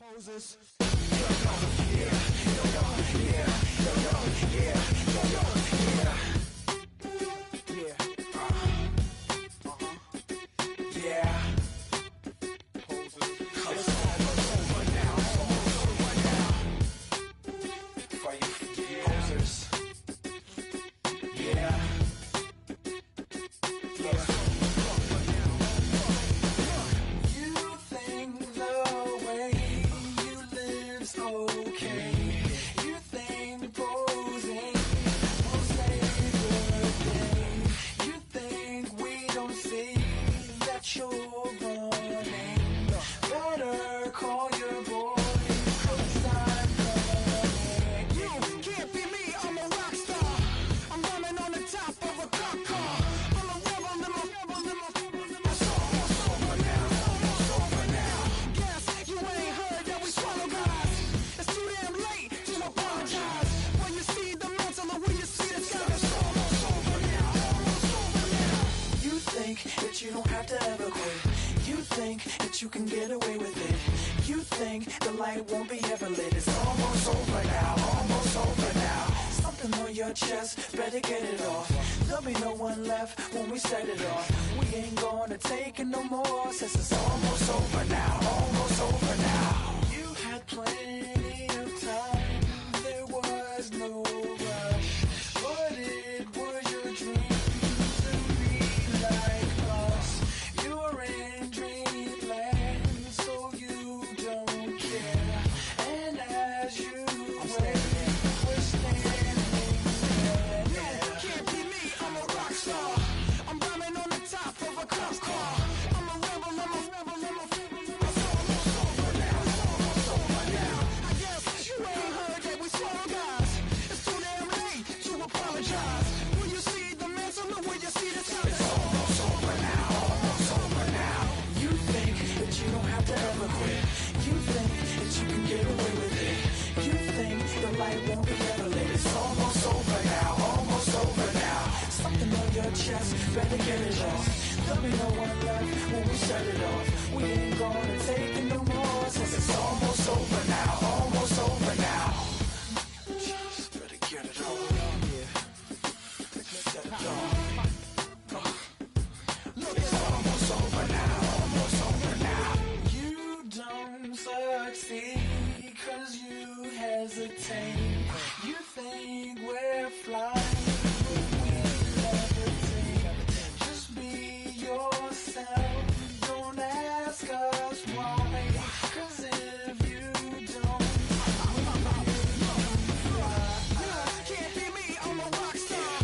Poses. You don't have to ever quit. You think that you can get away with it. You think the light won't be ever lit. It's almost over now, almost over now. Something on your chest, better get it off. There'll be no one left when we set it off. We ain't gonna take it no more, since it's almost over now, almost over now. You had plenty of time, there was no rush, but it was your dream. Better get it off. There'll be no one left when we shut it off. We ain't gonna take it no more, since it's almost over now, almost over now. Just better get it off. Set it off. Look, it's almost over now, almost over now. You don't succeed 'cause you hesitate. You think we're flying. Don't ask us why, 'cause if you don't, can't be me, I'm a rock star.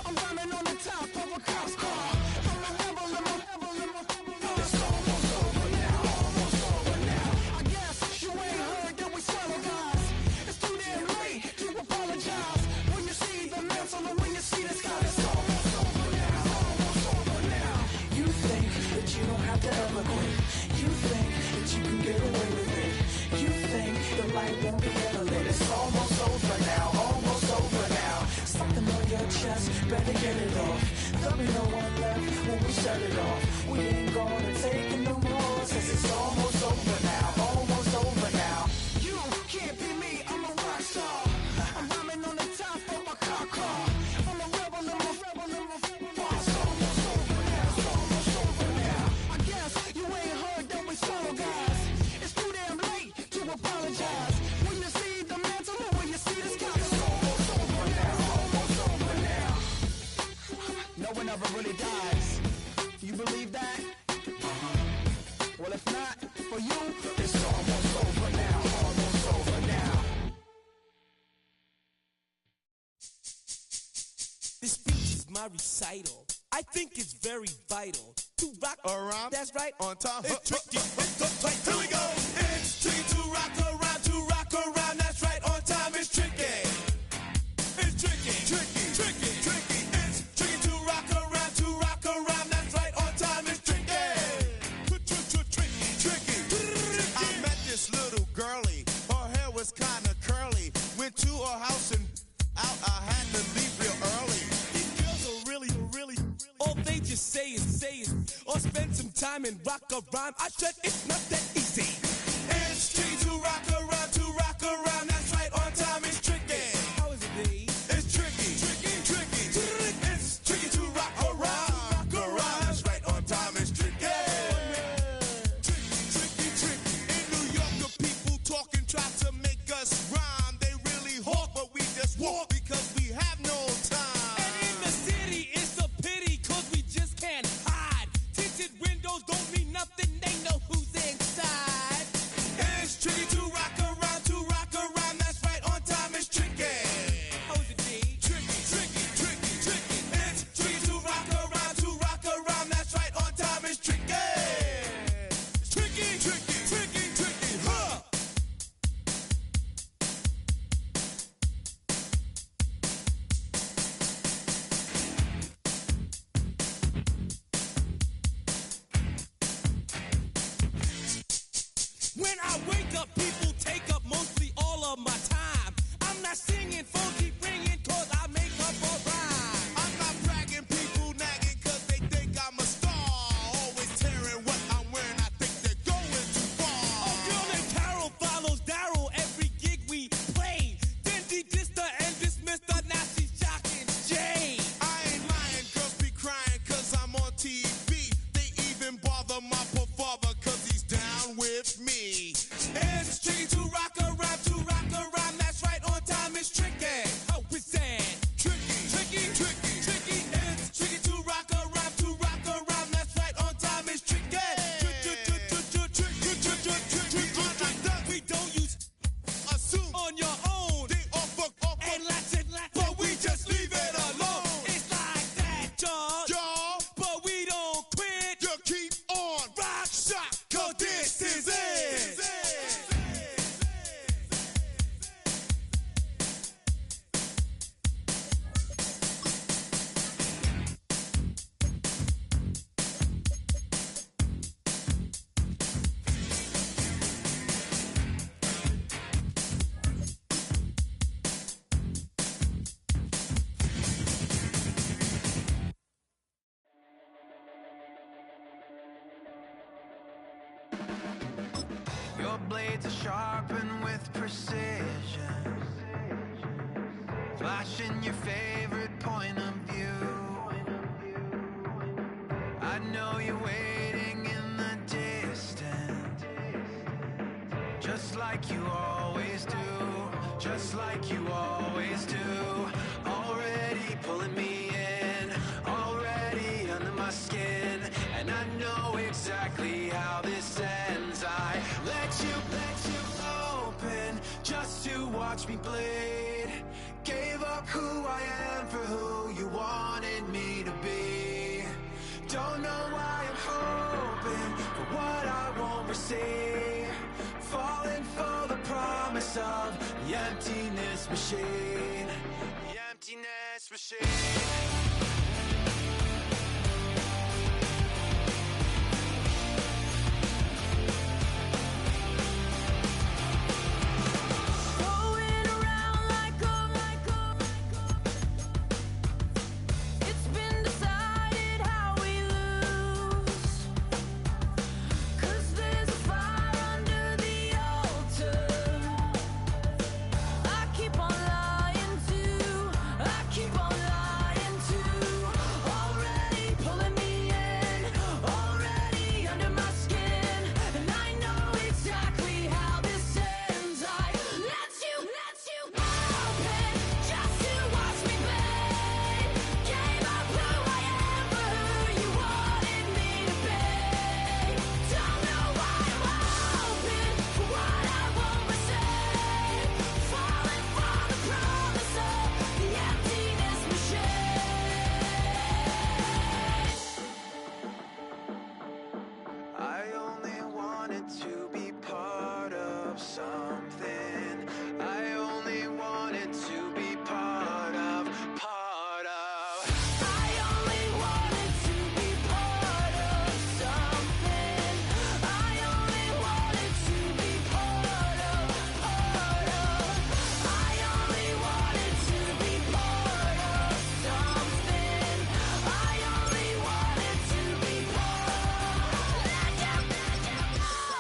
I'm running on the top of a cop's car. I'm a rebel, it's almost over now, almost over now. I guess you ain't heard that we swallow guys. It's too damn late to apologize. When you see the mantle and when you see the sky, it's almost over now, almost over now. You think that you don't have to ever quit. You think that you can get away with it. You think the light won't be ever lit. It's almost over now, almost over now. Something on your chest, better get it off. There'll be no one left when we shut it off. We ain't gonna take it no more, since it's almost over now, almost over now. You can't be me, I'm a rock star. I'm rhyming on the top of my car. I'm a rebel, it's almost over now, it's almost over now. I guess you ain't heard that we swallow guys. It's too damn late to apologize. When you see the mantle or when you see the sky, it's almost over now, almost over now. No one ever really dies. You believe that? Well, if not, for you, it's almost over now, almost over now. This speech is my recital. I think it's very vital to rock around. That's right. On time. It's tricky. Here we go. It's tricky to rock around. That's right. On time. It's tricky. It's tricky. It's tricky to rock around. That's right. On time. It's tricky. I met this little girlie. Her hair was kind of curly. Went to her house and out. I had to leave real early. These girls are really, all they just say is, or spend some time and rock a rhyme. I said it's not that easy. It's tricky to rock up people take up mostly all of my time. I'm not singing, phone keep ringing, cause I make up a rhyme. I'm not bragging, people nagging, cause they think I'm a star. Always tearing what I'm wearing, I think they're going too far. A girl named Carol follows Daryl every gig we play. Then dissed her and dismissed her, now she's jocking Jay. I ain't lying, girls be crying, cause I'm on TV. They even bother my poor father, cause he's down with me. It's tricky to rock around, that's right, on time is tricky. How is that? Tricky, Tricky, tricky, tricky, it's tricky to rock around, that's right, on time is tricky. We don't use assume on your own, they offer, and lots and lots, but we just leave it alone. It's like that, y'all, y'all, but we don't quit. you keep on Rock, shock, cause this is it. Your blades are sharpened with precision, flashing your favorite point of view. I know you're waiting in the distance, just like you always do, just like you always do. Already pulling me in, already under my skin, and I know exactly how this ends. I let you open just to watch me bleed. Gave up who I am for who you wanted me to be. Don't know why I'm hoping for what I won't receive. Falling for the promise of the emptiness machine. The emptiness machine. Going around like it's been decided how we lose. 'Cause there's a fire under the altar. I keep on lying to, I keep on lying to. Already pulling me in, already under my skin, and I know exactly how this ends. I let you open just to watch me bleed. Gave up who I am for who you wanted me to be. Don't know why I'm hoping for what I won't receive. Falling for the promise of the emptiness machine. I only wanted to be part of something. I only wanted to be part of. I only wanted to be part of something. I only wanted to be part of. I only wanted to be part of something. I only wanted to be part. Let you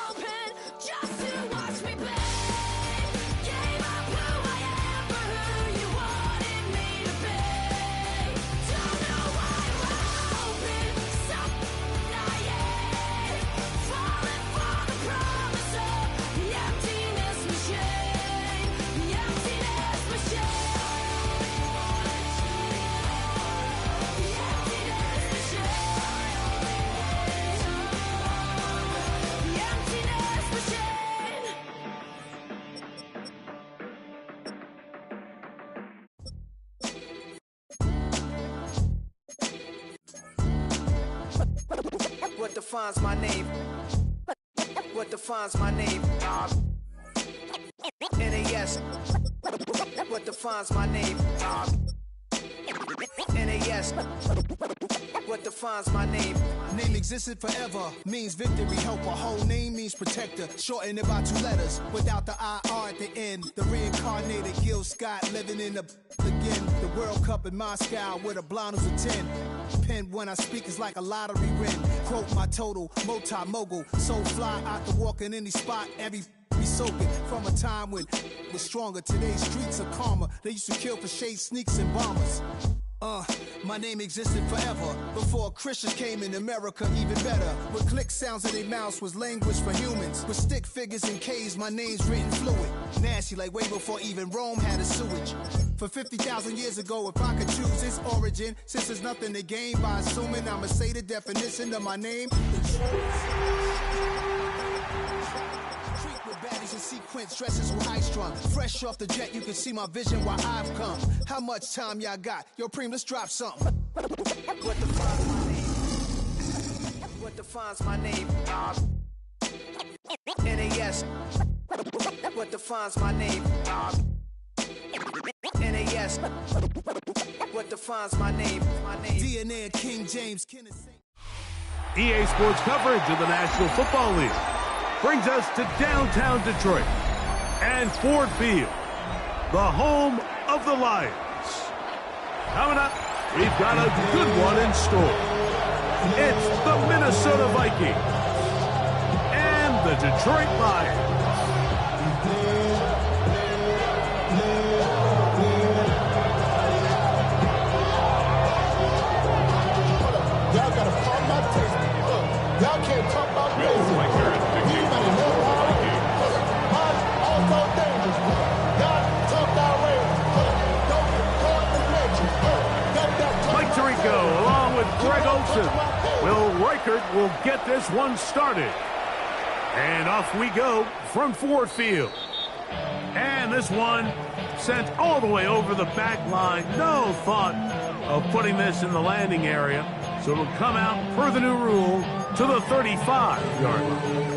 open just to watch me bleed. Gave up who I am for who you wanted me to be. Don't know why I'm hoping something naive. Falling for the promise of the emptiness machine. The emptiness machine. The emptiness machine. The emptiness machine. What defines my name? What defines my name? NAS. What defines my name? NAS. What defines my name? Name existed forever, means victory, helper. Whole name means protector, shorten it by 2 letters, without the IR at the end. The reincarnated Gil Scott, living in the again. The World Cup in Moscow with a blonde who's a 10. Pen when I speak is like a lottery win. Quote my total, multi-mogul. So fly out to walk in any spot, every be soaking. From a time when was stronger, today's streets are calmer. They used to kill for shade sneaks and bombers. My name existed forever. Before Christians came in America, even better. With click sounds in their mouths was language for humans. With stick figures and K's, my name's written fluid. Nasty like way before even Rome had a sewage. For 50,000 years ago, if I could choose its origin, since there's nothing to gain by assuming I'ma say the definition of my name. Baddies in sequence, dresses with high strung. Fresh off the jet, you can see my vision while I've come. How much time y'all got? Yo, Preem, let's drop something. What defines my name? What defines my name? NAS. What defines my name? NAS. What defines my name? DNA of King James. EA Sports coverage of the National Football League brings us to downtown Detroit and Ford Field, the home of the Lions. Coming up, we've got a good one in store. It's the Minnesota Vikings and the Detroit Lions. Y'all gotta pump my taste. Y'all can't talk about this. Mike Tirico along with Greg Olsen. Will Reichert will get this one started. And off we go from Ford Field. And this one sent all the way over the back line. No thought of putting this in the landing area. So it'll come out per the new rule to the 35-yard line.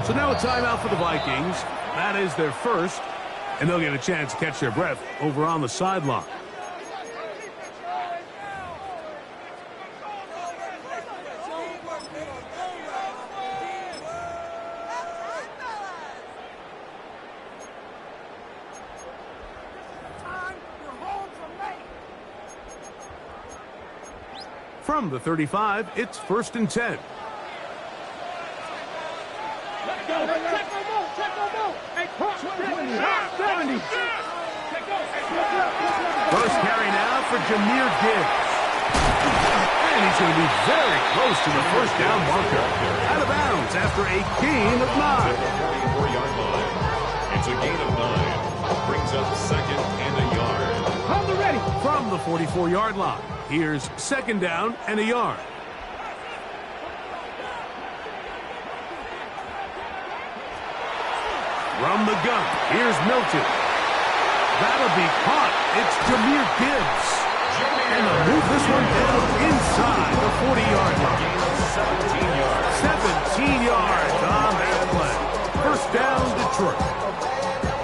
So now a timeout for the Vikings. That is their first, and they'll get a chance to catch their breath over on the sideline. From the 35, it's 1st and 10. First carry now for Jahmyr Gibbs. And he's going to be very close to the first down marker. Out of bounds after a gain of 9. 44-yard line. It's a gain of 9. Brings up 2nd and a yard. Hold it ready. From the 44-yard line, here's 2nd down and a yard. From the gun, here's Milton. That'll be caught. It's Jahmyr Gibbs. And they'll move this one down inside the 40-yard line. 17 yards on that play. First down, Detroit.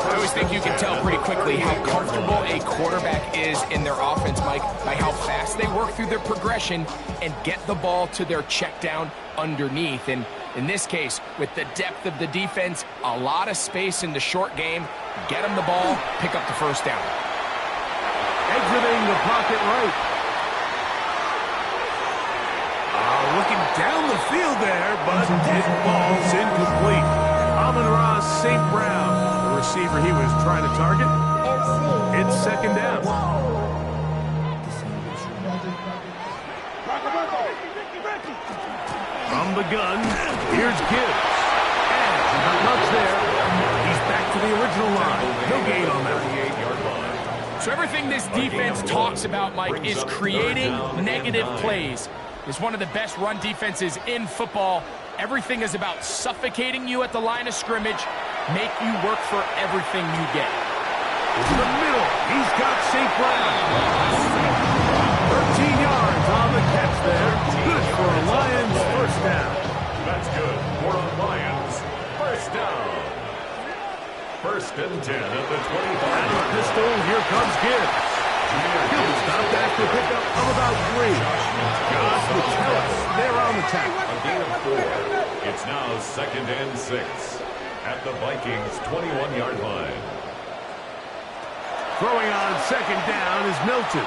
I always think you can tell pretty quickly how comfortable a quarterback is in their offense, Mike, by how fast they work through their progression and get the ball to their check down underneath. And in this case, with the depth of the defense, a lot of space in the short game, get them the ball, pick up the first down. Exiting the pocket right. Looking down the field there, but it falls incomplete. Amon-Ra St. Brown, the receiver he was trying to target. It's 2nd down. From the gun, here's Gibbs. And not much there. He's back to the original line. No gain on that. 38-yard line. So everything this defense talks about, Mike, is creating negative plays. It's one of the best run defenses in football. Everything is about suffocating you at the line of scrimmage, make you work for everything you get. Into the middle. He's got St. Brown. 13 yards on the catch there. Good for a Lions first down. That's good for a Lions first down. First and 10 at the 25. Out of the pistol, here comes Gibbs. He'll be stopped after a pickup of about 3. Josh Metellus, they're on the tackle. A gain of 4. It's now second and 6 at the Vikings' 21-yard line. Throwing on second down is Milton.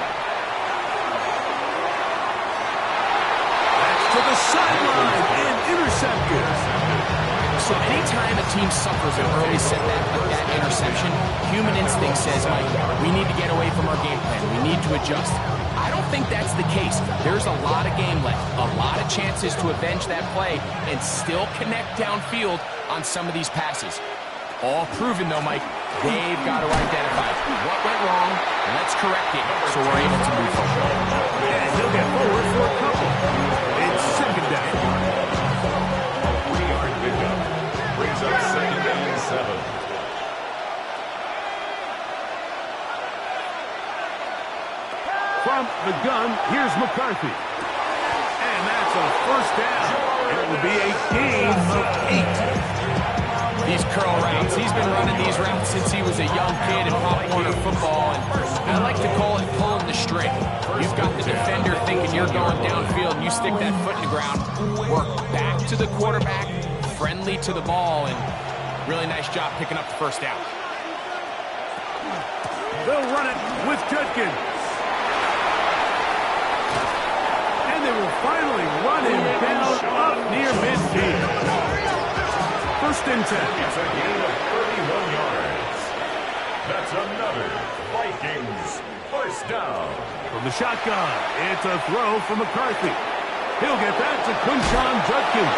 That's to the sideline and intercepted. So anytime a team suffers an early setback like that interception, human instinct says, Mike, we need to get away from our game plan. We need to adjust. I don't think that's the case. There's a lot of game left, a lot of chances to avenge that play and still connect downfield on some of these passes. All proven, though, Mike. They've got to identify what went wrong. Let's correct it so we're able to move forward. And he'll get forward for a couple. It's second down. 3-yard pickup. Brings up second and 7. From the gun, here's McCarthy. And that's a first down. It will be a gain of 8. These curl routes, he's been running these routes since he was a young kid in Pop Warner football, and I like to call it pulling the string. You've got the defender thinking you're going downfield, and you stick that foot in the ground, work back to the quarterback, friendly to the ball, and really nice job picking up the first down. They'll run it with Judkins. And they will finally run him down up near midfield. First and 10. It's a gain of 31 yards. That's another Vikings first down. From the shotgun, it's a throw from McCarthy. He'll get that to Quinshon Judkins.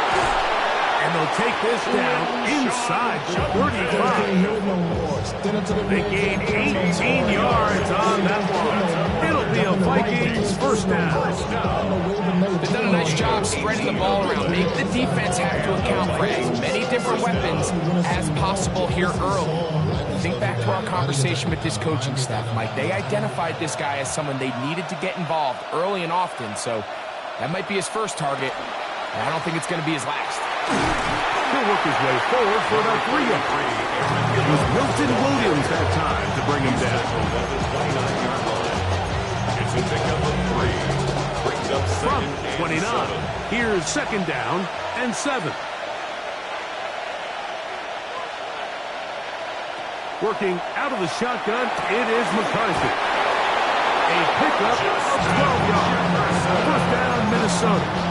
And they'll take this down inside the 35. They gain 18 yards on that one. It'll be a Vikings first down. They've done a nice job spreading the ball around. Make the defense have to account for as many different weapons as possible here early. Think back to our conversation with this coaching staff, Mike. They identified this guy as someone they needed to get involved early and often, so that might be his first target. And I don't think it's going to be his last. He'll work his way forward for about 3 yards. It was Milton Williams that time to bring him down. It's a pickup of 3. Brings up From second and 29, 7. here's second down and 7. Working out of the shotgun, it is McCarthy. A pickup of 12 yards. First down, Minnesota.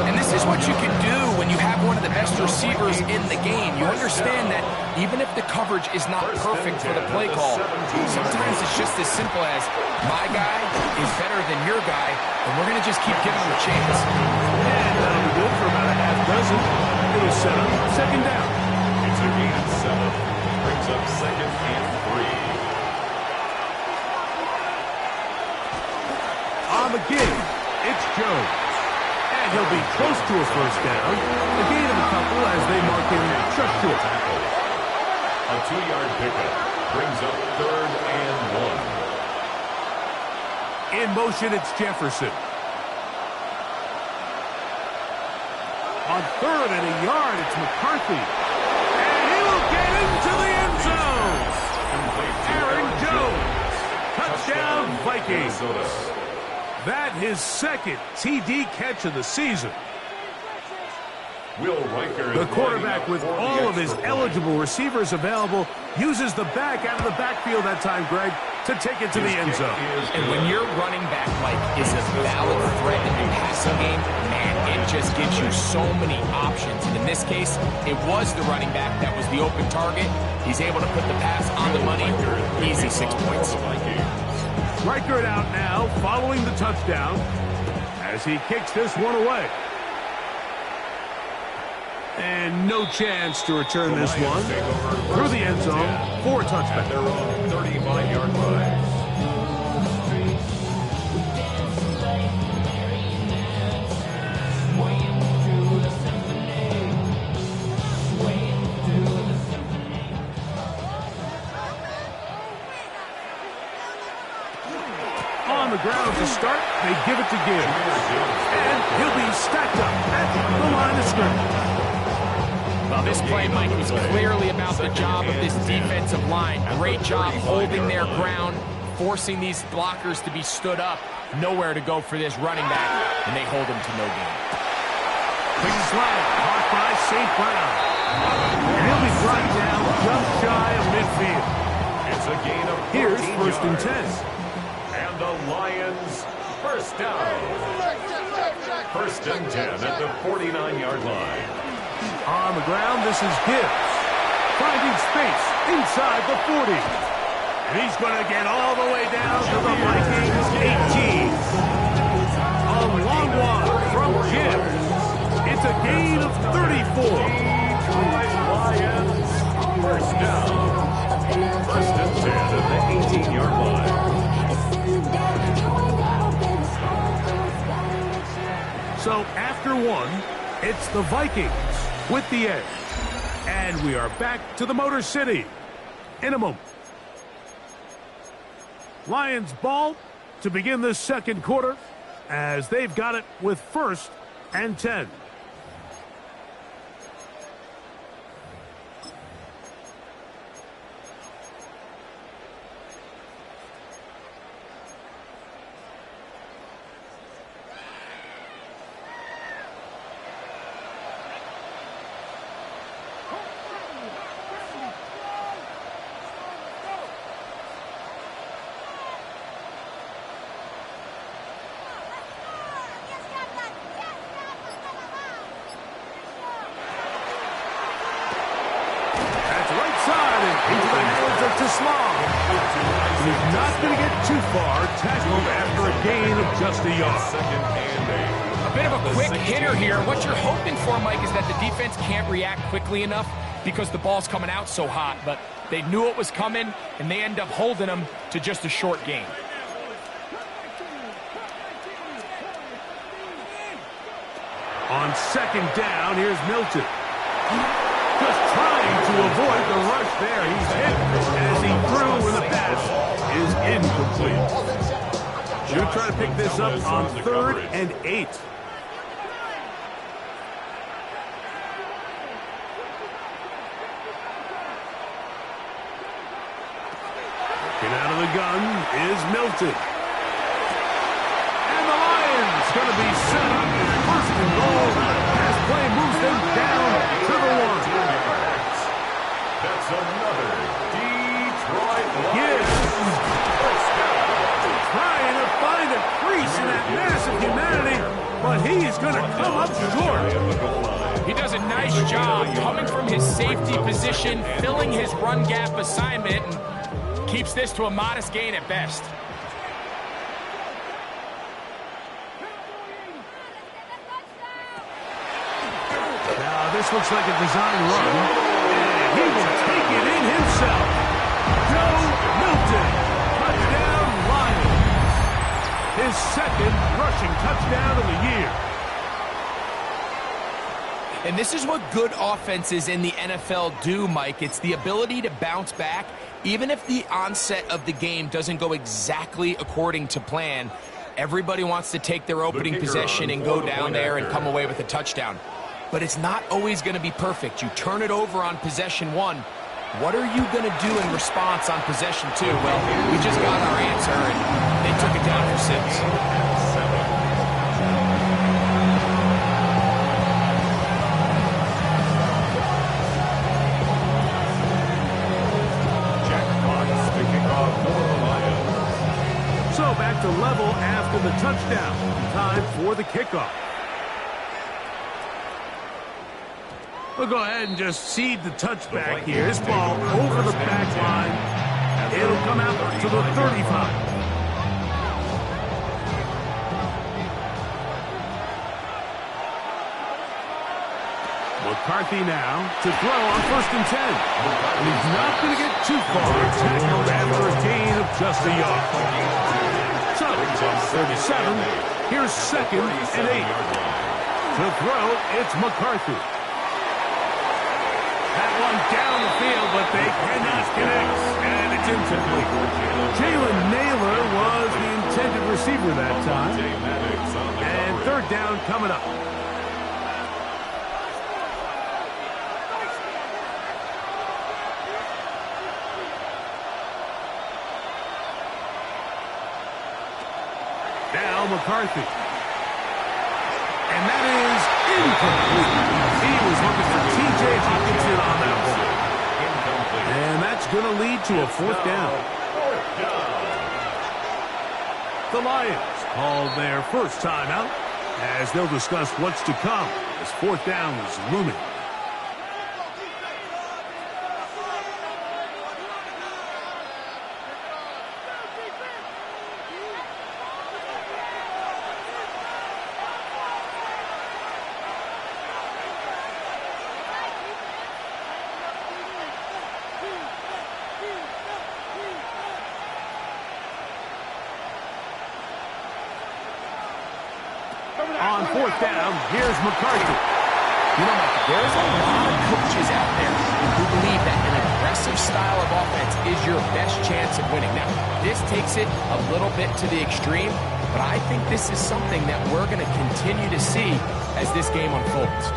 And this is what you can do when you have one of the best receivers in the game. You understand that even if the coverage is not perfect for the play call, sometimes it's just as simple as my guy is better than your guy, and we're going to just keep giving him a chance. And that'll be good for about a half dozen. It was set up second down. It's a gain of 7. Brings up second and 3. On the gig, it's Jones. And he'll be close to a first down. A gain of a couple as they mark him just short. A 2-yard pickup. Brings up third and 1. In motion, it's Jefferson. On third and a yard, it's McCarthy. And he will get into the end zone. Aaron Jones. Touchdown, Vikings. Minnesota. That his second TD catch of the season. Will Riker The quarterback, with all of his eligible receivers available, uses the back out of the backfield that time, Greg, to take it to the end zone. And when your running back, Mike, is a valid threat in the passing game, man, it just gives you so many options. And in this case, it was the running back that was the open target. He's able to put the pass on the money. Easy 6 points. Reichert out now, following the touchdown, as he kicks this one away. And no chance to return this one through the end zone for a touchback. At their own 35-yard line. this play, Mike, was clearly about the job of this defensive line. Great job holding their ground, forcing these blockers to be stood up. Nowhere to go for this running back, and they hold him to no gain. Quick slant, caught by St. Brown. And he'll be brought down just shy of midfield. It's a gain of 14 Here's first and yards. 10. And the Lions first down. First and 10 at the 49-yard line. On the ground, this is Gibbs. Finding space inside the 40. And he's going to get all the way down to the Vikings 18. A long one from Gibbs. It's a gain of 34. Detroit Lions first down. First and 10 at the 18-yard line. So after one, it's the Vikings with the edge. And we are back to the Motor City in a moment. Lions ball to begin the second quarter as they've got it with first and 10. He's not going to get too far, tackled after a gain of just a yard. A bit of a quick hitter here. What you're hoping for, Mike, is that the defense can't react quickly enough because the ball's coming out so hot. But they knew it was coming, and they end up holding them to just a short gain. On second down, here's Milton. Just trying to avoid the rush there. He's hit as he threw when the pass is incomplete. Should try to pick this up on 3rd and 8. Looking out of the gun is Milton. And the Lions going to be set up in 1st and goal as play moves them down to the 1. That's another Detroit Yes. first down. Trying to find a crease in that massive humanity, but he's going to come up short. He does a nice job coming from his safety position, filling his run gap assignment, and keeps this to a modest gain at best. Now, this looks like a design run, and he will take it in himself. Joe Milton, touchdown Lions. His 2nd rushing touchdown of the year. And this is what good offenses in the NFL do, Mike. It's the ability to bounce back, even if the onset of the game doesn't go exactly according to plan. Everybody wants to take their opening possession and go down there and come away with a touchdown. But it's not always going to be perfect. You turn it over on possession 1. What are you going to do in response on possession 2? Well, we just got our answer, and they took it down for 6. So back to level after the touchdown. Time for the kickoff. We'll go ahead and just seed the touchback here. This ball over the back line. It'll come out to the 35. McCarthy now to throw on 1st and 10. And he's not going to get too far. Tackled after a gain of just a yard. So, 37. Here's 2nd and 8. To throw, it's McCarthy. That one down the field, but they cannot connect. And it's incomplete. Jalen Naylor was the intended receiver that time. And 3rd down coming up. McCarthy. And that is incomplete. He was looking for T.J. Hockenson on that one. And that's going to lead to a fourth down. The Lions call their first timeout as they'll discuss what's to come as fourth down is looming. On fourth down, here's McCarthy. You know, Mike, there's a lot of coaches out there who believe that an aggressive style of offense is your best chance of winning. Now, this takes it a little bit to the extreme, but I think this is something that we're going to continue to see as this game unfolds.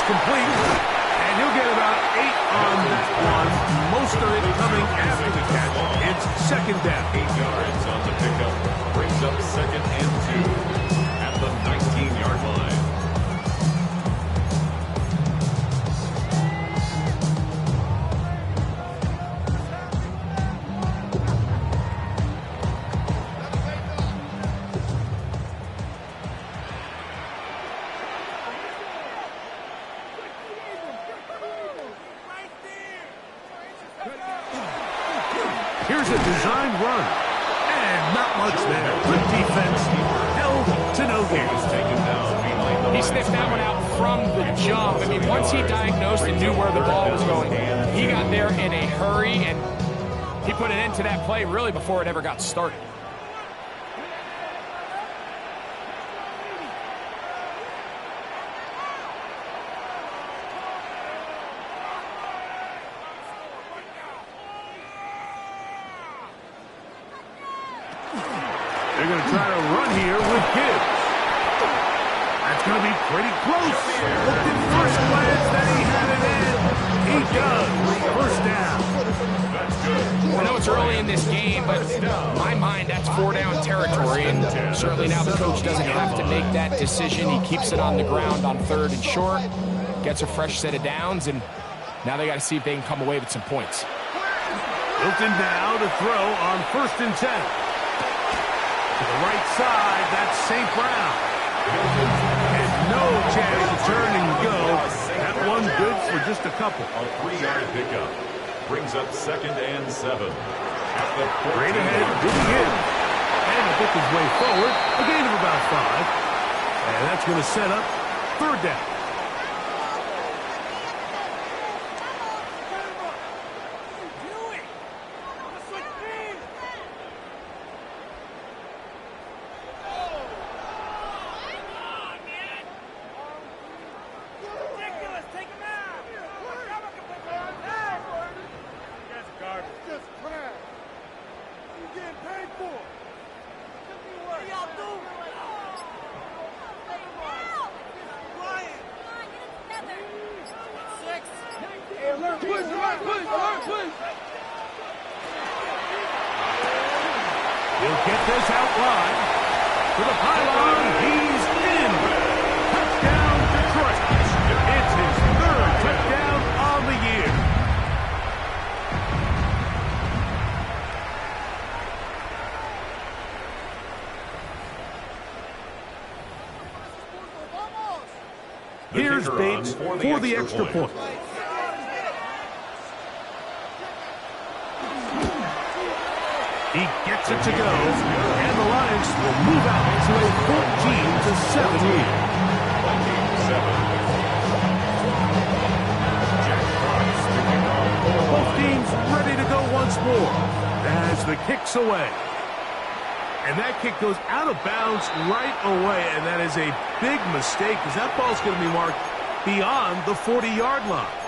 Complete, and he'll get about 8 on that one. Most of it coming after the catch. It's second down. 8 yards on the pickup. Brings up 2nd and 2 at the 19-yard line. Here's a designed run. And not much there. Good defense. Held to no gain. He sniffed that one out from the jump. I mean, once he diagnosed and knew where the ball was going, he got there in a hurry, and he put an end to that play really before it ever got started. They're going to try to run here with Gibbs. That's going to be pretty close. Looked at first glance that he had it in. He does. First down. I know it's early in this game, but in my mind, that's 4-down territory. And certainly now the coach doesn't have to make that decision. He keeps it on the ground on 3rd and short, gets a fresh set of downs, and now they got to see if they can come away with some points. Hilton now to throw on 1st and 10. To the right side, that's St. Brown. And no chance to turn and go. That one good for just a couple. A 3-yard pickup. Brings up 2nd and 7. At the 14. Straight ahead to the end. And to pick his way forward. A gain of about 5. And that's going to set up 3rd down. He'll get this out wide. To the pylon, he's in. Touchdown, Detroit. It's his 3rd touchdown on the year. Here's Bates for the extra point. He gets it to go, and the Lions will move out to a 14-7 lead. Both teams ready to go once more as the kick's away. And that kick goes out of bounds right away, and that is a big mistake because that ball's going to be marked beyond the 40-yard line.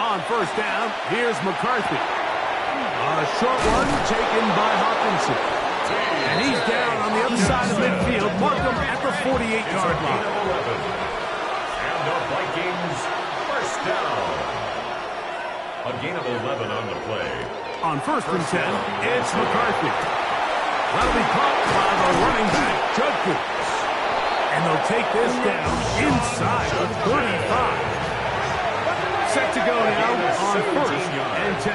On first down, here's McCarthy. A short one taken by Hawkinson. And he's down on the other side of midfield. Mark him at the 48-yard line. And the Vikings first down. A gain of 11 on the play. On first and 10, it's McCarthy. That'll be caught by the running back, Judkins. And they'll take this down inside the 35. Set to go now on first and 10.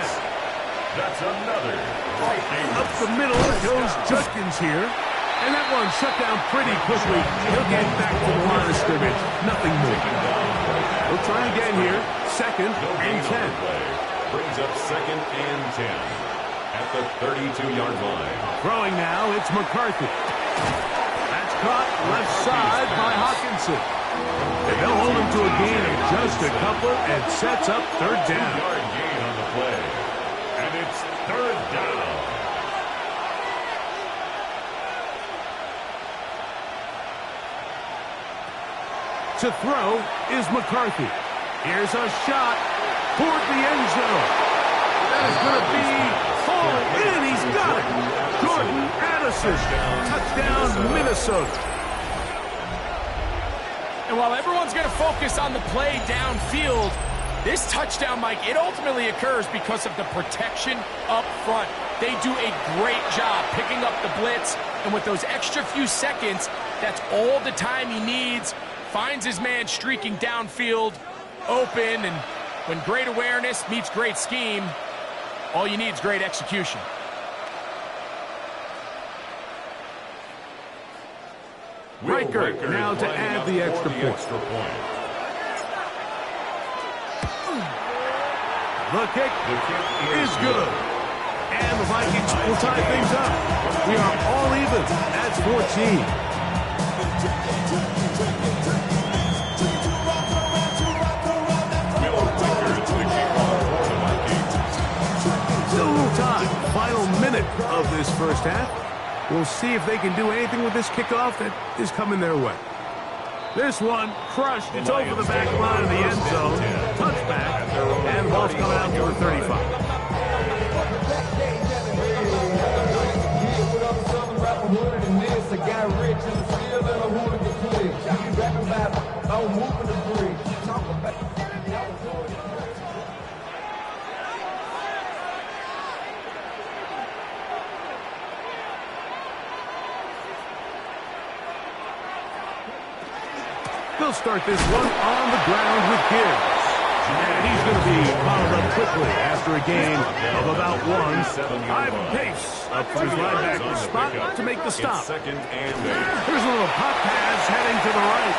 That's another Vikings. Up the middle goes Judkins here. And that one shut down pretty quickly. He'll get back to the line of scrimmage. Nothing more. We'll try again here. Second and 10. Brings up second and 10 at the 32-yard line. Throwing now, it's McCarthy. That's caught left side by Hawkinson. And they'll hold him to a gain of just a couple and sets up third down. 2-yard gain on the play. And it's third down. To throw is McCarthy. Here's a shot toward the end zone. That is going to be falling in. He's got it. Jordan Addison. Touchdown, Minnesota. And while everyone's going to focus on the play downfield, this touchdown, Mike, it ultimately occurs because of the protection up front. They do a great job picking up the blitz, and with those extra few seconds, that's all the time he needs. Finds his man streaking downfield, open, and when great awareness meets great scheme, all you need is great execution. Riker now to add the extra point. The kick is good. And the Vikings will tie things up. We are all even at 14. Still a little time. Final minute of this first half. We'll see if they can do anything with this kickoff that is coming their way. This one crushed. It's over the back line of the end zone. Touchback. And the ball's coming out to the 35. They'll start this one on the ground with Gibbs. And he's going to be followed up quickly after a gain of about 1. Ivan Pace up to his linebacker spot to make the stop. Second and 8. Here's a little pop pass heading to the right.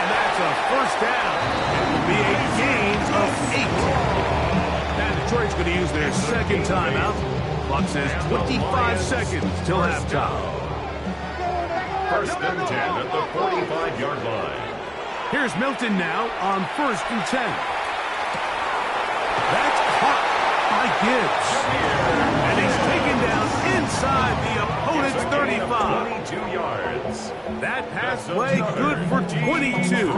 And that's a first down. It will be a gain of 8. Now Detroit's going to use their second timeout. Clock says 25 seconds till halftime. First and 10 at the 45-yard line. Here's Milton now on first and 10. That's caught by Gibbs. And he's taken down inside the opponent's 35. 22 yards. That pass play good for 22.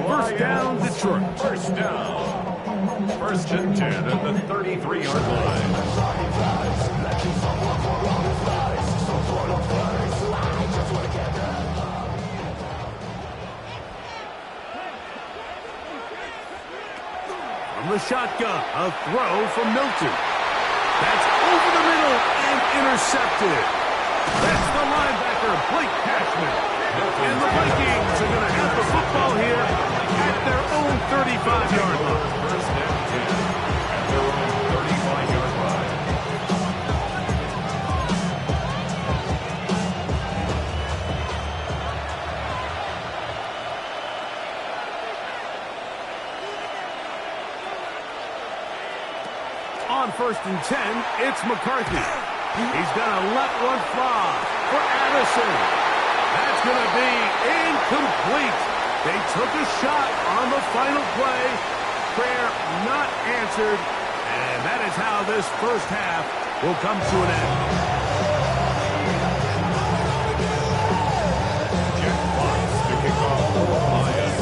First down, Detroit. First down. First and 10 at the 33-yard line. From the shotgun, a throw from Milton. That's over the middle and intercepted. That's the linebacker, Blake Cashman. And the Vikings are going to have the football here at their own 35-yard line. First and 10 at their own 35-yard line. On first and 10, it's McCarthy. He's going to let one fly for Addison. That's going to be incomplete. They took a shot on the final play. Prayer not answered. And that is how this first half will come to an end. Jack Fox to kick off for the Lions.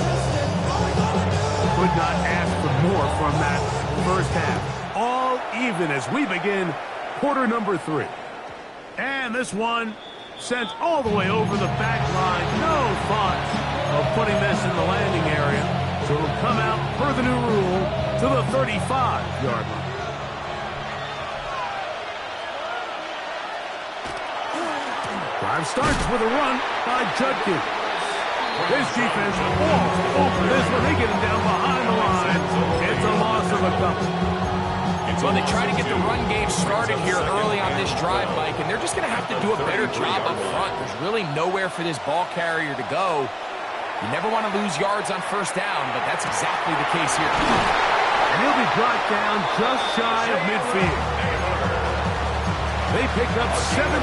Could not ask for more from that first half. All even as we begin quarter number 3. And this one sent all the way over the back line. No thought of putting this in the landing area. So it'll come out per the new rule to the 35-yard line. Drive starts with a run by Judkins. His defense falls over this when they get him down behind the line. It's a loss of a couple. Well, they try to get the run game started here early on this drive, Mike, and they're just going to have to do a better job up front. There's really nowhere for this ball carrier to go. You never want to lose yards on first down, but that's exactly the case here. And he'll be brought down just shy of midfield. They pick up 17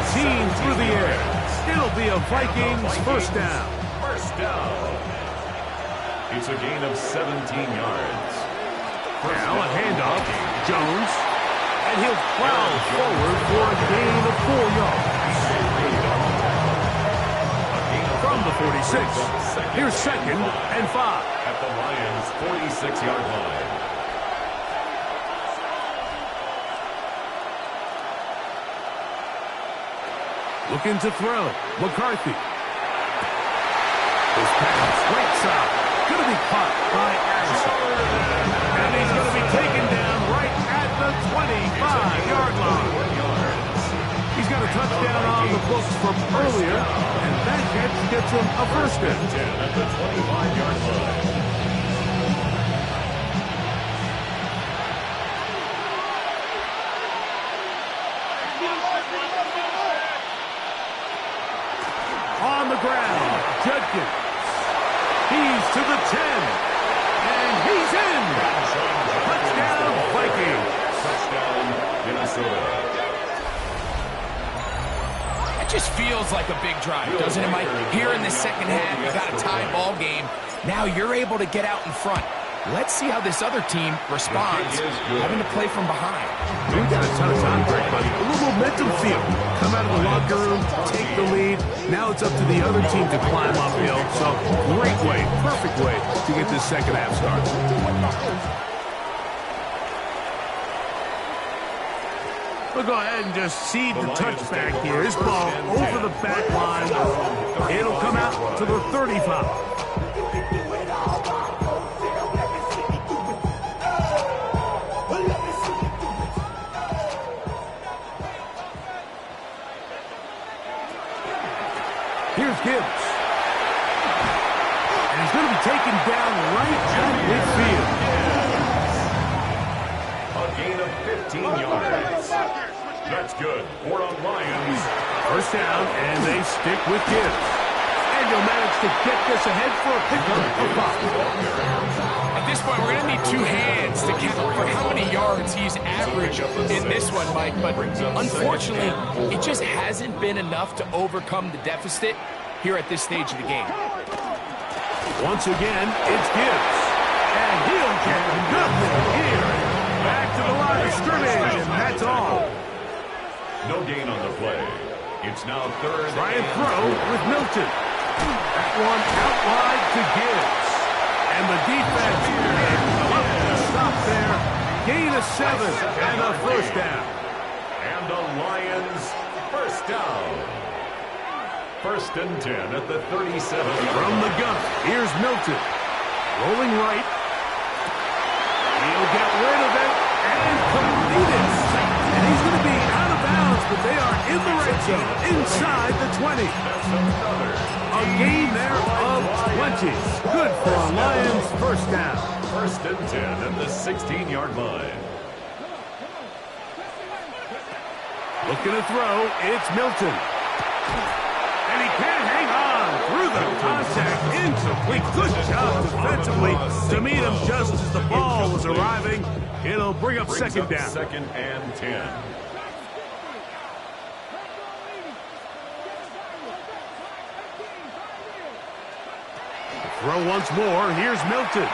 through the air. It'll be a Vikings first down. First down. It's a gain of 17 yards. Now a handoff, Jones, and he'll plow forward for a gain of 4 yards. From the 46, here's 2nd and 5. At the Lions' 46-yard line. Looking to throw, McCarthy. His pass, right side, going to be caught by Addison. And he's going to be taken down right at the 25-yard line. He's got a touchdown on the books from earlier, and that catch gets him a first down. At the 25-yard line. On the ground, Judkins. He's to the 10, and he's in. Touchdown, Vikings. Touchdown, Minnesota. It just feels like a big drive, doesn't it, Mike? Here in the second half, you got a tie ball game. Now you're able to get out in front. Let's see how this other team responds, having to play from behind. We got a ton of time break, buddy. A little momentum feel. Come out of the locker room, take the lead. Now it's up to the other team to climb uphill. So great way, perfect way to get this second half started. We'll go ahead and just seed the touchback here. This ball over the back line. It'll come out to the 35. Here's Gibbs. And he's going to be taken down right at midfield. A gain of 15 yards. That's good for the Lions. First down, and they stick with Gibbs. And he'll manage to get this ahead for a pickup of 5. At this point, we're going to need 2 hands to count for how many yards he's averaged in this one, Mike. But unfortunately, it just hasn't been enough to overcome the deficit here at this stage of the game. Once again, it's Gibbs. And he'll get nothing here. Back to the line of scrimmage, and that's all. No gain on the play. It's now 3rd. Try and throw with Milton. That one out wide to Gibbs. And the defense up to stop there. Gain of 7 and a first down. And the Lions first down. 1st and 10 at the 37. From the gun, here's Milton. Rolling right. He'll get rid of it and complete it. And he's going to be out of bounds, but they are in the red zone inside the 20. A gain there of 20. Good for a Lions first down. 1st and 10 at the 16-yard line. Looking to throw, it's Milton. And he can't hang on through the contact. Incomplete. Good job defensively to meet him just as the ball was arriving. It'll bring up second down. 2nd and 10. Throw once more. Here's Milton.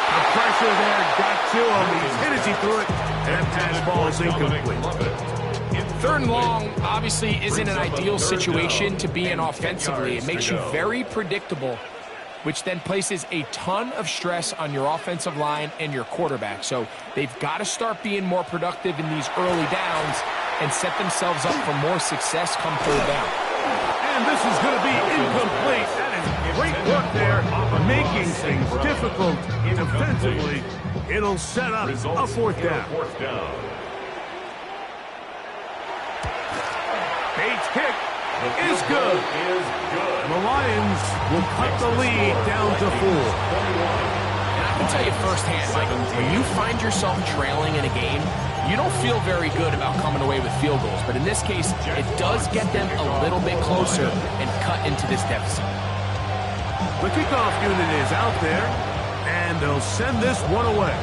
The pressure there got to him. He's hit as he threw it. And that pass ball is incomplete. 3rd and long obviously isn't an ideal situation to be in offensively. It makes you very predictable which then places a ton of stress on your offensive line and your quarterback. So they've got to start being more productive in these early downs and set themselves up for more success come third down. And this is going to be incomplete. That is great work there, making things difficult defensively. It'll set up a fourth down. Bates' kick is good. The Lions will cut the lead down to 4. And I can tell you firsthand, Mike, when you find yourself trailing in a game, you don't feel very good about coming away with field goals. But in this case, it does get them a little bit closer and cut into this deficit. The kickoff unit is out there, and they'll send this one away.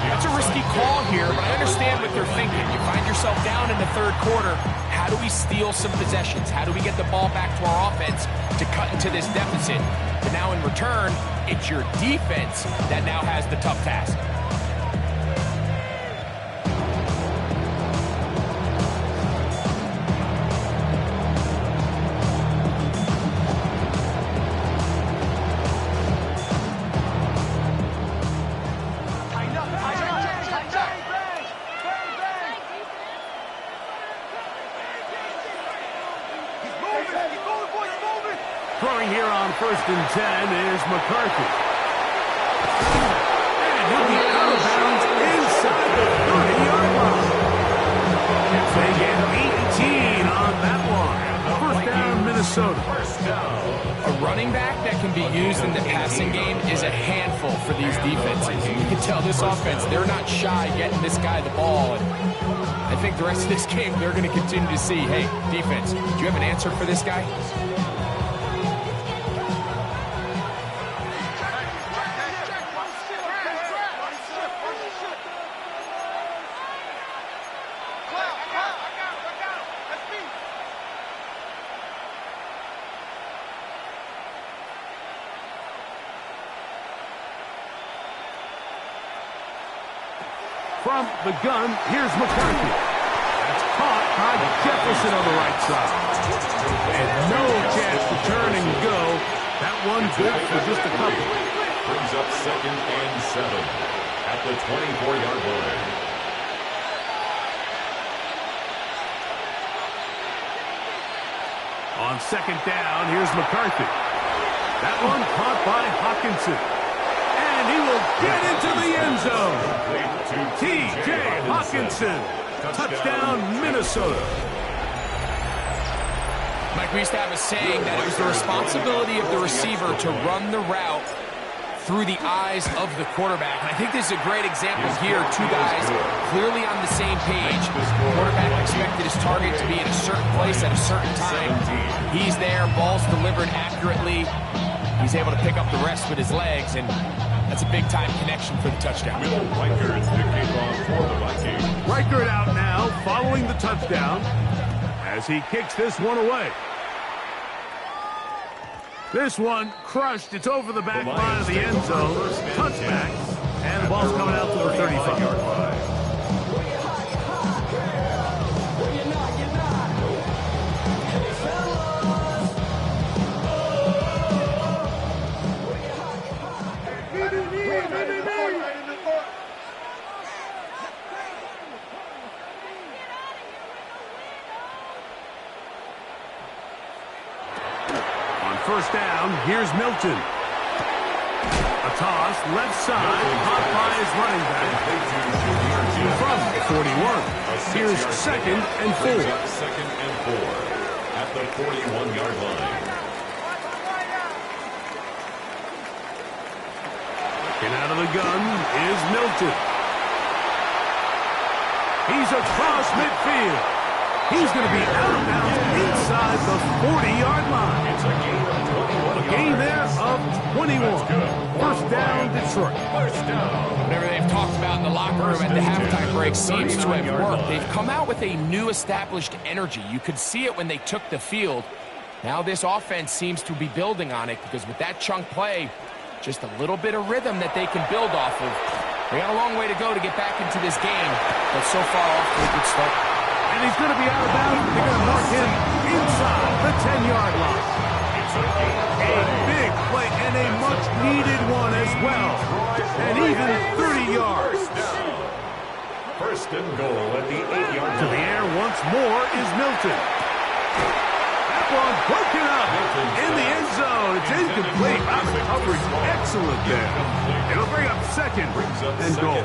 That's a risky call here, but I understand what they're thinking. You find yourself down in the third quarter. How do we steal some possessions? How do we get the ball back to our offense to cut into this deficit? But now in return, it's your defense that now has the tough task. Throwing here on 1st and 10 is McCarthy. And he'll be out of bounds inside the 30-yard line. They get 18 on that one. 1st down, Minnesota. A running back that can be used in the passing game is a handful for these defenses. You can tell this offense, they're not shy getting this guy the ball. And I think the rest of this game, they're going to continue to see, hey, defense, do you have an answer for this guy? From the gun, here's McCarthy. That's caught by Jefferson on the right side. And no chance to turn and go. That one good for just a couple. Brings up 2nd and 7 at the 24-yard line. On 2nd down, here's McCarthy. That one caught by Hockenson. And he will get into the end zone. T.J. Hockenson. Touchdown, Minnesota. Mike, we used to have a saying that it was the responsibility of the receiver to run the route through the eyes of the quarterback. And I think this is a great example here. Two guys clearly on the same page. The quarterback expected his target to be in a certain place at a certain time. He's there, ball's delivered accurately. He's able to pick up the rest with his legs, and that's a big-time connection for the touchdown. Will Reichard, the kickoff for the Vikings. Reichard out now, following the touchdown, as he kicks this one away. This one crushed. It's over the back line of the end zone. Touchback, and the ball's coming out to the 35-yard line. First down, here's Milton. A toss, left side, caught by his running back. From 41, here's 2nd and 4. 2nd and 4 at the 41-yard line. And out of the gun is Milton. He's across midfield. He's going to be out of bounds inside the 40-yard line. It's a gain of 21. A gain there of 21. First down, Detroit. First down. Whatever they've talked about in the locker room at the halftime break seems to have worked. They've come out with a new established energy. You could see it when they took the field. Now this offense seems to be building on it, because with that chunk play, just a little bit of rhythm that they can build off of. They got a long way to go to get back into this game, but so far off to a good start. And he's going to be out of bounds. They're going to mark him inside the 10-yard line. A big play and a much-needed one as well. And even 30 yards. First and goal at the 8-yard line. To the air once more is Milton. That one broken up in the end zone. It's incomplete. The coverage excellent there. It'll bring up second and goal.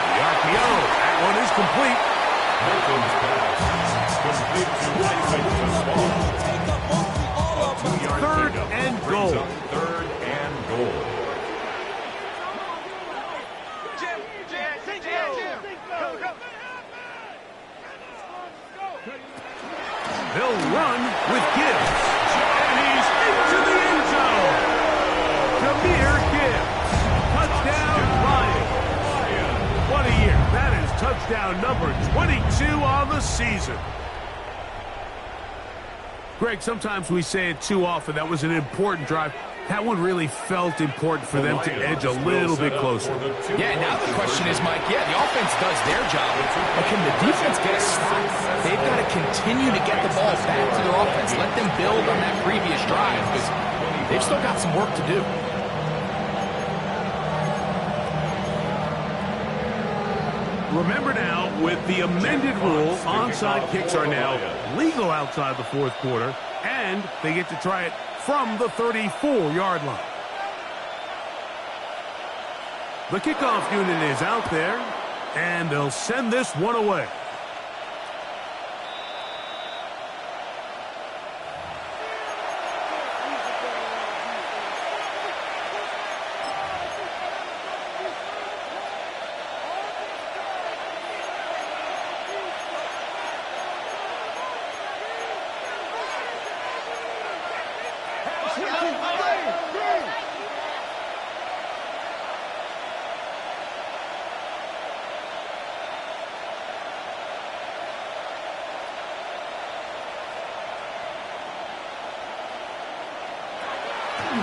The RPO. That one is complete. Milton's pass. Complete to Isaac Small. Third and goal. Third and goal. They'll run with Gibbs. And he's into the end zone. Jahmyr Gibbs. Touchdown, Lions. What a year. That is touchdown number 22 on the season. Greg, sometimes we say it too often. That was an important drive. That one really felt important for them to edge a little bit closer. Yeah, now the question is, Mike, the offense does their job, but can the defense get a stop? They've got to continue to get the ball back to their offense. Let them build on that previous drive because they've still got some work to do. Remember now, with the amended rule, onside kicks are now legal outside the fourth quarter, and they get to try it from the 34-yard line. The kickoff unit is out there, and they'll send this one away.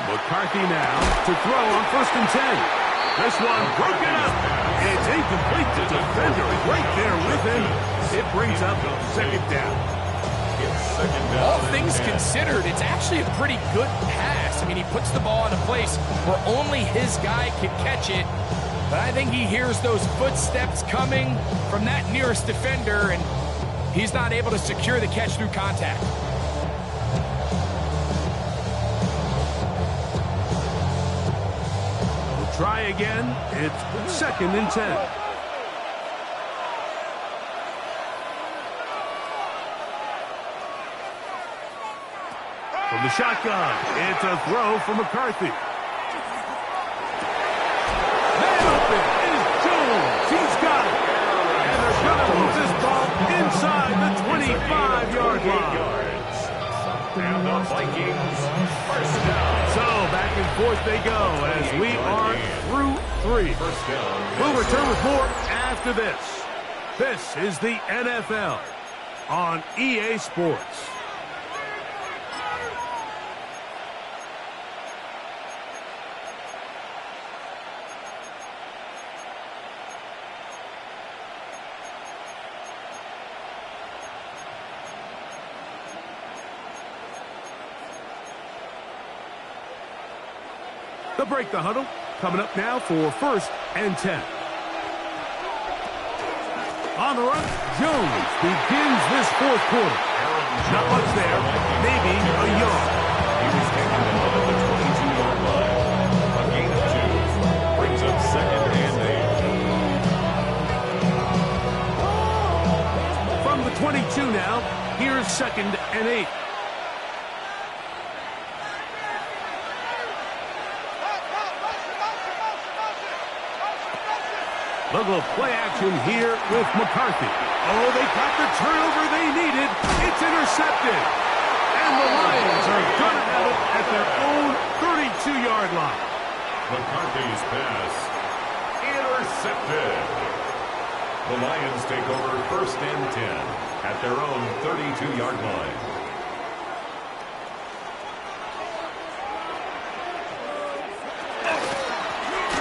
McCarthy now to throw on 1st and 10. This one broken up. It's incomplete. The defender right there with him. It brings up second down. All things considered, it's actually a pretty good pass. I mean, he puts the ball in a place where only his guy can catch it. But I think he hears those footsteps coming from that nearest defender, and he's not able to secure the catch through contact. Try again. It's 2nd and 10. From the shotgun, it's a throw for McCarthy. Man open is Jones. He's got it. And they're going to move this ball inside the 25-yard line. And the Vikings first down. So back and forth they go as we are through 3. First down. We'll return with more after this. This is the NFL on EA Sports. They'll break the huddle. Coming up now for 1st and 10. On the run, Jones begins this fourth quarter. Not much there, maybe a yard. He was taken out at the 22-yard line. A gain of 2 brings up 2nd and 8. From the 22 now, here's 2nd and 8. They'll go play action here with McCarthy. Oh, they got the turnover they needed. It's intercepted. And the Lions are going to have it at their own 32-yard line. McCarthy's pass intercepted. The Lions take over 1st and 10 at their own 32-yard line.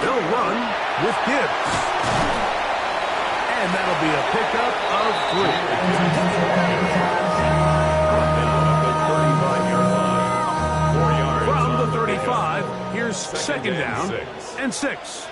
They'll run with Gibbs. And that'll be a pickup of 3. From the 35, here's second down and 6.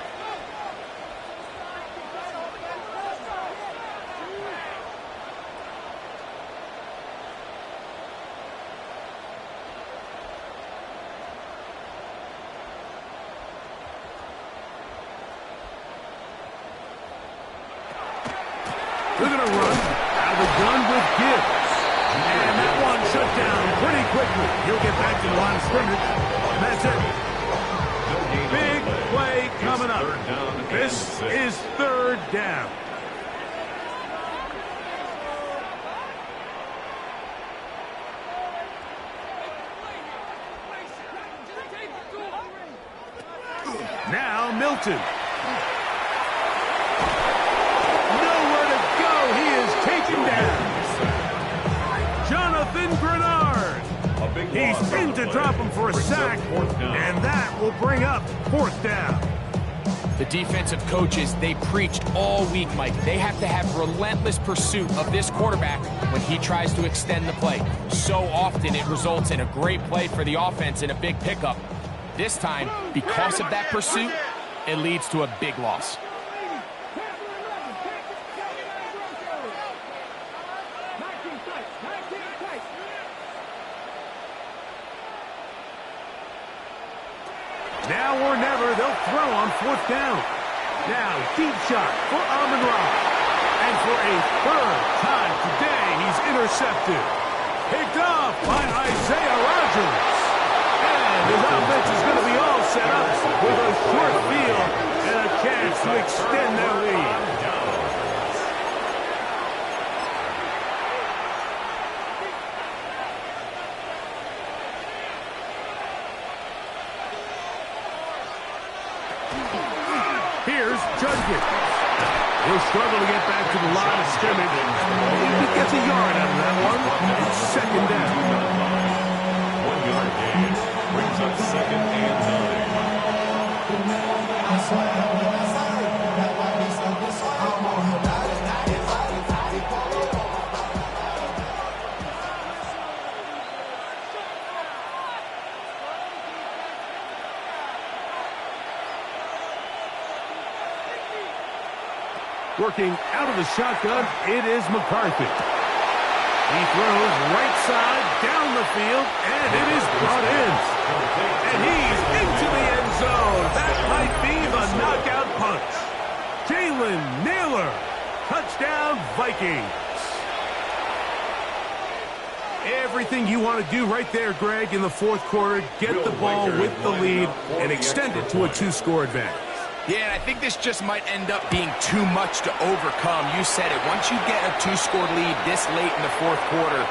They're going to run out of the gun with Gibbs. And that one shut down pretty quickly. He'll get back to the line of scrimmage. And that's it. Big play coming up. This is third down. Now Milton. Jonathan Grenard. He's in to drop him for a sack, and that will bring up fourth down. The defensive coaches, they preached all week, Mike. They have to have relentless pursuit of this quarterback when he tries to extend the play. So often it results in a great play for the offense and a big pickup. This time, because of that pursuit, it leads to a big loss. Now or never, they'll throw on fourth down. Now, deep shot for Amon-Ra. And for a third time today, he's intercepted. Picked off by Isaiah Rodgers. And his offense is going to be all set up with a short field and a chance to extend their lead. Here's Judkins. He'll struggle to get back to the line of scrimmage. He gets a yard out of that one. It's second down. 1 yard gain brings up second and 9. Working out of the shotgun, it is McCarthy. He throws right side down the field, and it is brought in. And he's into the end zone. That might be the knockout punch. Jalen Naylor. Touchdown, Vikings. Everything you want to do right there, Greg, in the fourth quarter. Get the ball with the lead and extend it to a 2-score advantage. Yeah, and I think this just might end up being too much to overcome. You said it. Once you get a 2-score lead this late in the fourth quarter,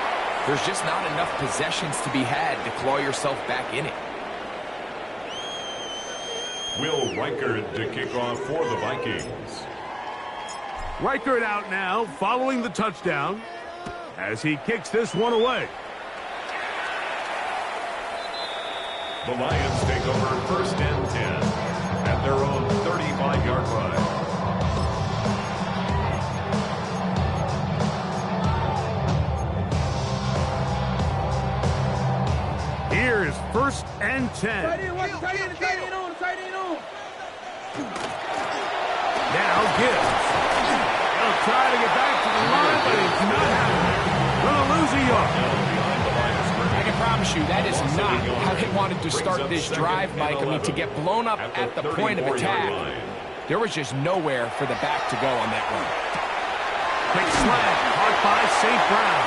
there's just not enough possessions to be had to claw yourself back in it. Will Reichard to kick off for the Vikings. Reichard out now, following the touchdown, as he kicks this one away. The Lions take over first and 10 at their own 35-yard line. Here's first and 10. Now Gibbs. He'll try to get back to the line, but he's not happening. Gonna lose a yard. I can promise you that is not how they wanted to start this drive, Mike. I mean, to get blown up at the point of attack, there was just nowhere for the back to go on that run. Quick slant, caught by St. Brown.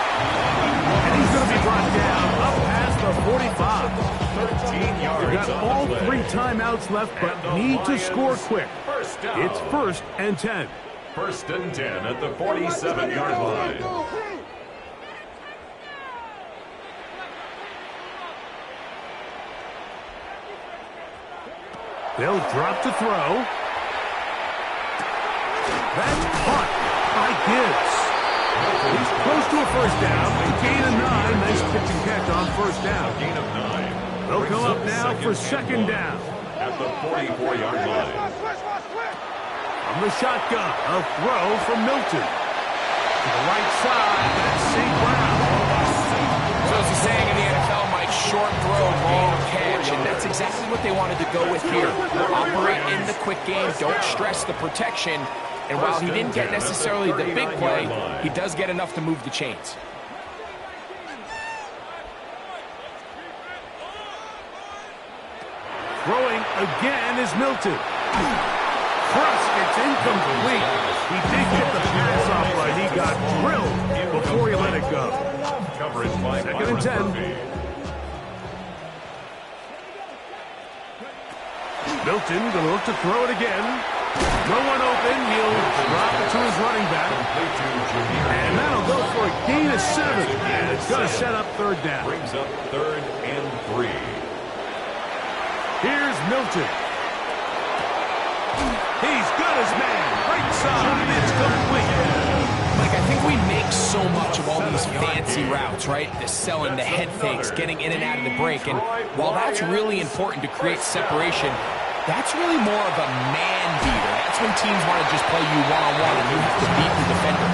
And he's going to be brought down up past the 45. 13 yards. They've got all 3 timeouts left, but need to score quick. It's first and 10. First and 10 at the 47-yard line. They'll drop to throw. That's caught by Gibbs. He's close to a first down. A gain of 9. Nice pitch and catch on first down. Gain of 9. They'll come up now for second down. At the 44-yard line. From the shotgun, a throw from Milton. To the right side, that's St. Brown. So as the saying in the NFL, Mike, short throw, long catch, and that's exactly what they wanted to go with here. Operate in the quick game, don't stress the protection, and while he didn't get necessarily the big play, he does get enough to move the chains. Throwing again is Milton. Thrust, it's incomplete. He did get the pass off, but he got drilled before he let it go. Coverage by 2nd and 10. Milton going to look to throw it again. No one open. He'll drop it to his running back. And that'll go for a gain of 7. And it's going to set up 3rd down. Brings up 3rd and 3. Here's Milton. He's got his man. Right side. It's complete. Mike, I think we make so much of all these fancy routes, right? The selling, the head fakes, getting in and out of the break. And while that's really important to create separation, that's really more of a man beater. That's when teams want to just play you one-on-one and you have to beat the defender.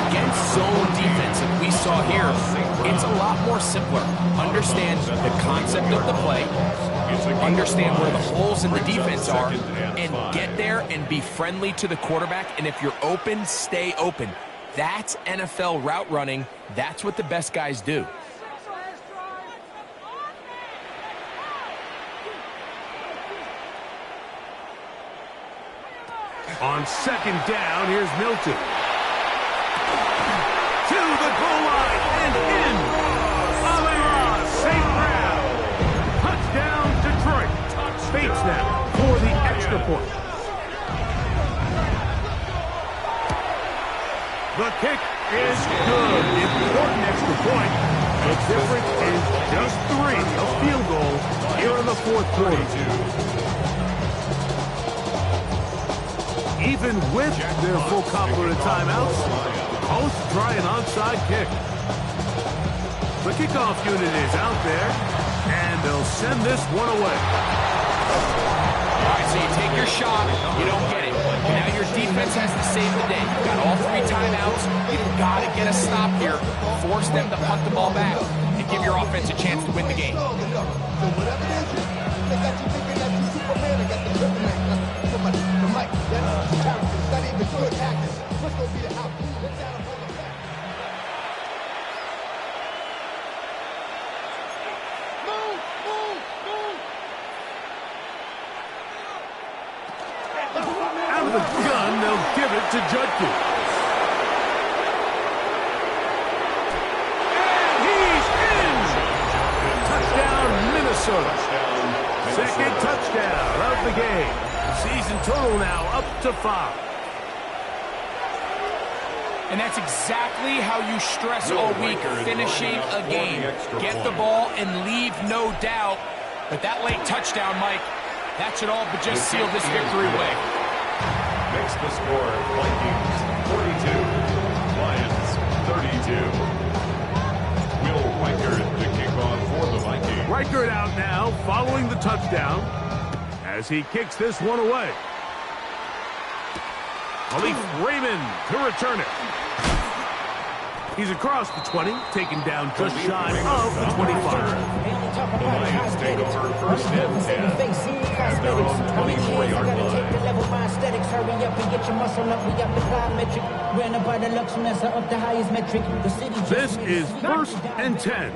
Against zone defense, like we saw here, it's a lot more simpler. Understand the concept of the play, understand where the holes in the defense are, and get there and be friendly to the quarterback. And if you're open, stay open. That's NFL route running. That's what the best guys do. On 2nd down, here's Milton. To the goal line and in. Amon St. Brown. Touchdown, Detroit. Bates now for the extra point. The kick is good. Important extra point. The difference is just 3, a field goal here in the 4th quarter. Even with their full complement of timeouts, the Colts try an onside kick. The kickoff unit is out there, and they'll send this one away. All right, so you take your shot, you don't get it. And now your defense has to save the day. You've got all 3 timeouts. You've got to get a stop here. Force them to punt the ball back and give your offense a chance to win the game. So whatever it is, they got you thinking that you Superman, they got the Kryptonite. But Mike, that's character. It's not even good acting. What's going to be the outcome? Let's down upon the back. Out of the gun, they'll give it to Judkins. And he's in! Touchdown, Minnesota. 2nd touchdown of the game. Season total now up to 5. And that's exactly how you stress all week, finishing a game. Get the ball and leave no doubt. But that late touchdown, Mike, that should all but just seal this victory away. Makes the score Vikings 42, Lions 32. Will Reichard to kick off for the Vikings. Reichard out now following the touchdown as he kicks this one away. Malik Raymond to return it. He's across the 20, taken down just shy of the 25. The Lions take over 1st and 10 at their own 24-yard line. This is 1st and 10.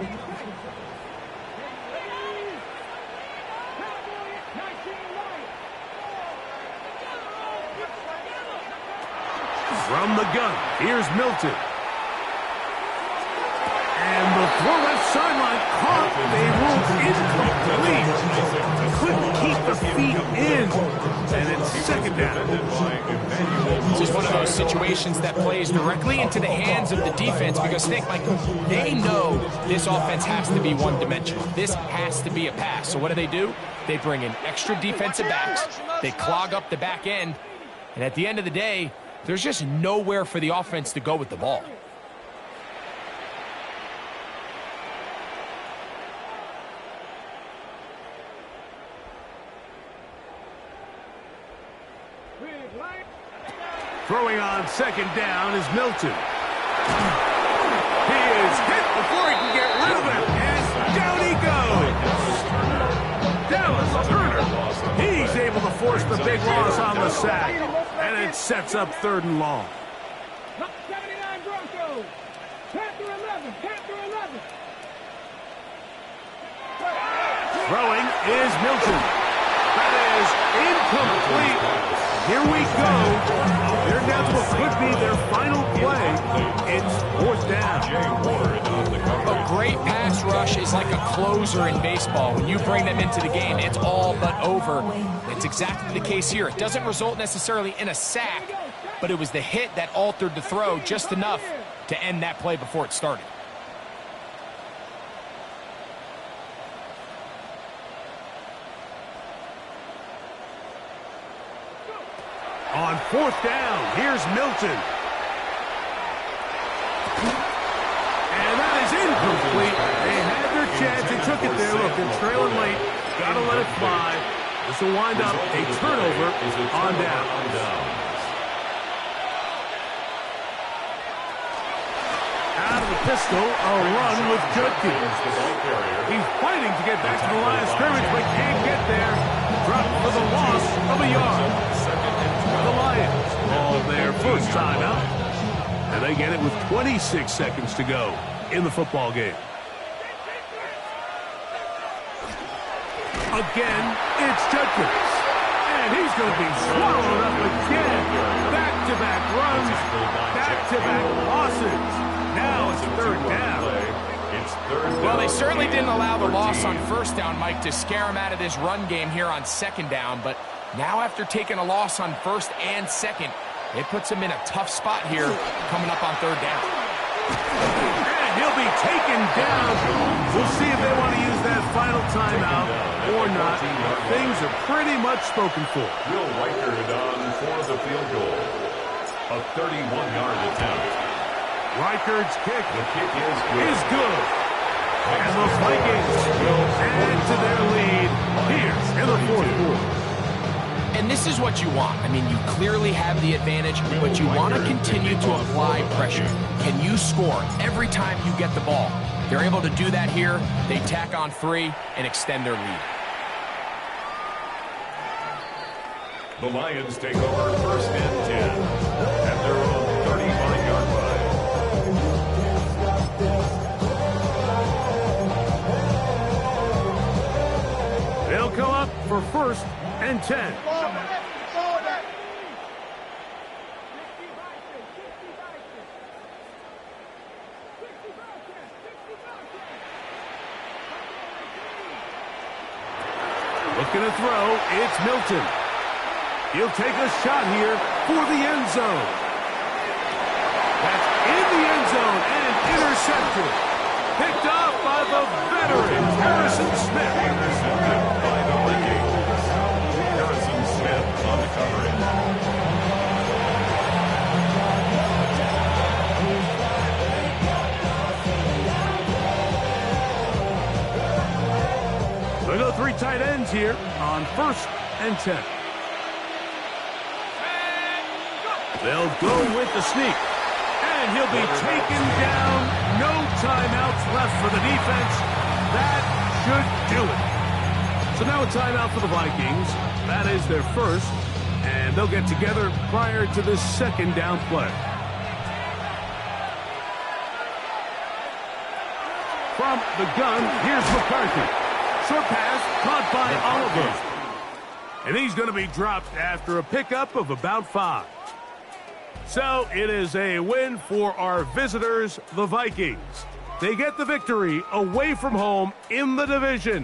From the gun, here's Milton. And the throw left sideline caught. They ruled incomplete. Couldn't keep the feet in. And it's 2nd down. This is one of those situations that plays directly into the hands of the defense because, think, like, they know this offense has to be one-dimensional. This has to be a pass. So what do? They bring in extra defensive backs. They clog up the back end. And at the end of the day, there's just nowhere for the offense to go with the ball. Throwing on second down is Milton. He is hit before he can get rid of it, and down he goes. Dallas Turner, he's able to force the big loss on the sack, and it sets up 3rd and long. 79 Broncos. Panther 11. Panther 11. Throwing is Milton. That is incomplete. Here we go. They're down to what could be their final play. It's 4th down. A great pass rush is like a closer in baseball. When you bring them into the game, it's all but over. It's exactly the case here. It doesn't result necessarily in a sack, but it was the hit that altered the throw just enough to end that play before it started. On 4th down, here's Milton. And that is incomplete. They had their chance. They took it there. Look, they're trailing late. Got to let it fly. This will wind up a turnover on down. Out of the pistol, a run with Judkins. He's fighting to get back to the line of scrimmage, but can't get there. Dropped for the loss of a yard. The Lions call their first timeout, and they get it with 26 seconds to go in the football game. Again, it's Judkins, and he's going to be swallowed up again. Back-to-back runs, back-to-back losses. Now it's 3rd down. Well, they certainly didn't allow the loss on 1st down, Mike, to scare him out of this run game here on 2nd down, but now after taking a loss on 1st and 2nd, it puts him in a tough spot here coming up on 3rd down. And he'll be taken down. We'll see if they want to use that final timeout or not. Things are pretty much spoken for. Will Reichard on for the field goal. A 31-yard attempt. Reichard's kick The kick is good. And the Vikings will add to their lead here in the 4th quarter. And this is what you want. I mean, you clearly have the advantage, but you want to continue to apply pressure. Can you score every time you get the ball? They're able to do that here. They tack on 3 and extend their lead. The Lions take over 1st and 10 at their own 35-yard line. They'll come up for 1st and 10. Looking to throw, it's Milton. He'll take a shot here for the end zone. That's in the end zone and intercepted. Picked off by the veteran, Harrison Smith. Intercepted by the Vikings. Harrison Smith on the coverage. They go 3 tight ends here on 1st and 10. They'll go with the sneak. And he'll be taken down. No timeouts left for the defense. That should do it. So now a timeout for the Vikings. That is their first. And they'll get together prior to this 2nd down play. From the gun, here's McCarthy. Short pass caught by Oliver. And he's going to be dropped after a pickup of about 5. So it is a win for our visitors, the Vikings. They get the victory away from home in the division.